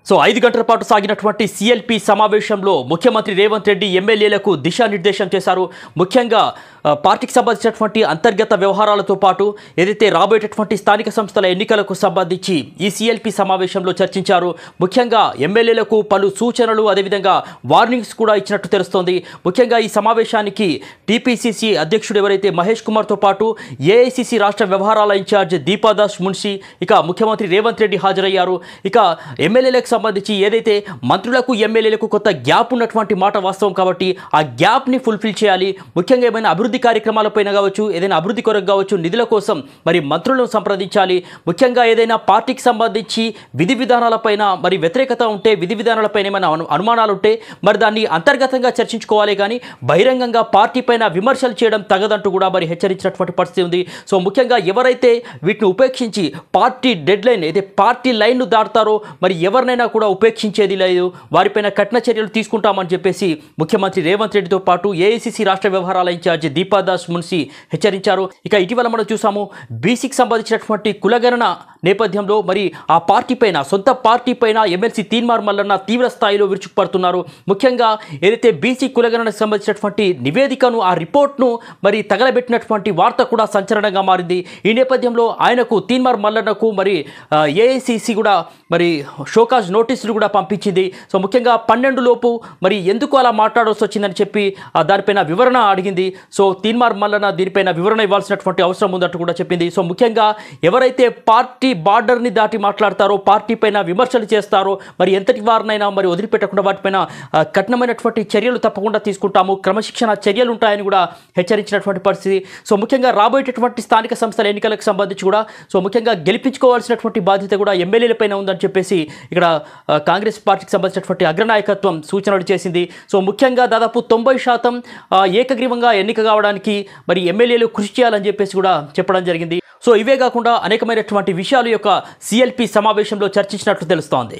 So 5 గంటల పాటు సాగినటువంటి CLP సమావేశంలో ముఖ్యమంత్రి రేవంత్ రెడ్డి ఎమ్మెల్యేలకు దిశానిర్దేశం చేశారు. ముఖ్యంగా పార్టీకి సంబంధించినటువంటి అంతర్గత వ్యవహారాలతో పాటు ఏదైతే రాబోయేటటువంటి స్థానిక సంస్థల ఎన్నికలకు సంబంధించి ఈ సిఎల్పి సమావేశంలో చర్చించారు. ముఖ్యంగా ఎమ్మెల్యేలకు పలు సూచనలు అదేవిధంగా వార్నింగ్స్ కూడా ఇచ్చినట్టు తెలుస్తోంది. ముఖ్యంగా ఈ సమావేశానికి టీపీసీసీ అధ్యక్షుడు ఎవరైతే మహేష్ కుమార్తో పాటు ఏఐసీసీ రాష్ట్ర వ్యవహారాల ఇన్ఛార్జ్ దీపాదాస్ మున్షి ఇక ముఖ్యమంత్రి రేవంత్ రెడ్డి హాజరయ్యారు. ఇక ఎమ్మెల్యేలకు సంబంధించి ఏదైతే మంత్రులకు ఎమ్మెల్యేలకు కొంత గ్యాప్ ఉన్నటువంటి మాట వాస్తవం కాబట్టి ఆ గ్యాప్ని ఫుల్ఫిల్ చేయాలి. ముఖ్యంగా ఏమైనా అభివృద్ధి కార్యక్రమాలపైన కావచ్చు, ఏదైనా అభివృద్ధి కొరకు కావచ్చు, నిధుల కోసం మరి మంత్రులను సంప్రదించాలి. ముఖ్యంగా ఏదైనా పార్టీకి సంబంధించి విధి విధానాలపైన మరి వ్యతిరేకత ఉంటే, విధి విధానాలపైన ఏమైనా అనుమానాలు ఉంటే మరి దాన్ని అంతర్గతంగా చర్చించుకోవాలి. కానీ బహిరంగంగా పార్టీ పైన విమర్శలు చేయడం తగదంటూ కూడా మరి హెచ్చరించినటువంటి పరిస్థితి ఉంది. సో ముఖ్యంగా ఎవరైతే వీటిని ఉపేక్షించి పార్టీ డెడ్ లైన్ అయితే పార్టీ లైన్ను దాటుతారో మరి ఎవరినైనా కూడా ఉపేక్షించేది లేదు, వారిపైన కఠిన చర్యలు తీసుకుంటామని చెప్పేసి ముఖ్యమంత్రి రేవంత్ రెడ్డితో పాటు ఏఐసీసీ రాష్ట్ర వ్యవహారాల ఇన్ఛార్జి దీపాదాస్ మున్షి హెచ్చరించారు. ఇక ఇటీవల మనం చూసాము బీసీకి సంబంధించినటువంటి కులగణన నేపథ్యంలో మరి ఆ పార్టీ పైన, సొంత పార్టీ పైన ఎమ్మెల్సీ తీన్మార్ మల్లన్న తీవ్ర స్థాయిలో విరుచుకుపడుతున్నారు. ముఖ్యంగా ఏదైతే బీసీ కులగణనకు సంబంధించినటువంటి నివేదికను, ఆ రిపోర్ట్ను మరి తగలబెట్టినటువంటి వార్త కూడా సంచలనంగా మారింది. ఈ నేపథ్యంలో ఆయనకు తీన్మార్ మల్లన్నకు మరి ఏఐసీసీ కూడా మరి షోకాజ్ నోటీసులు కూడా పంపించింది. సో ముఖ్యంగా 12 లోపు మరి ఎందుకు అలా మాట్లాడాల్సి వచ్చిందని చెప్పి దానిపైన వివరణ అడిగింది. సో తీన్మార్ మల్లన్న దీనిపైన వివరణ ఇవ్వాల్సినటువంటి అవసరం ఉందంటూ కూడా చెప్పింది. సో ముఖ్యంగా ఎవరైతే పార్టీ బార్డర్ని దాటి మాట్లాడతారో, పార్టీ పైన విమర్శలు చేస్తారో మరి ఎంతటి వారినైనా మరి వదిలిపెట్టకుండా వాటిపైన కఠినమైనటువంటి చర్యలు తప్పకుండా తీసుకుంటాము, క్రమశిక్షణ చర్యలు ఉంటాయని కూడా హెచ్చరించినటువంటి పరిస్థితి. సో ముఖ్యంగా రాబోయేటటువంటి స్థానిక సంస్థల ఎన్నికలకు సంబంధించి కూడా సో ముఖ్యంగా గెలిపించుకోవాల్సినటువంటి బాధ్యత కూడా ఎమ్మెల్యేలపైన ఉందని చెప్పేసి ఇక్కడ కాంగ్రెస్ పార్టీకి సంబంధించినటువంటి అగ్రనాయకత్వం సూచనలు చేసింది. సో ముఖ్యంగా దాదాపు 90% ఏకగ్రీవంగా ఎన్నిక కావడానికి మరి ఎమ్మెల్యేలు కృషి చేయాలని చెప్పేసి కూడా చెప్పడం జరిగింది. సో ఇవే కాకుండా అనేకమైనటువంటి విషయాలు యొక్క సిఎల్పి సమావేశంలో చర్చించినట్లు తెలుస్తోంది.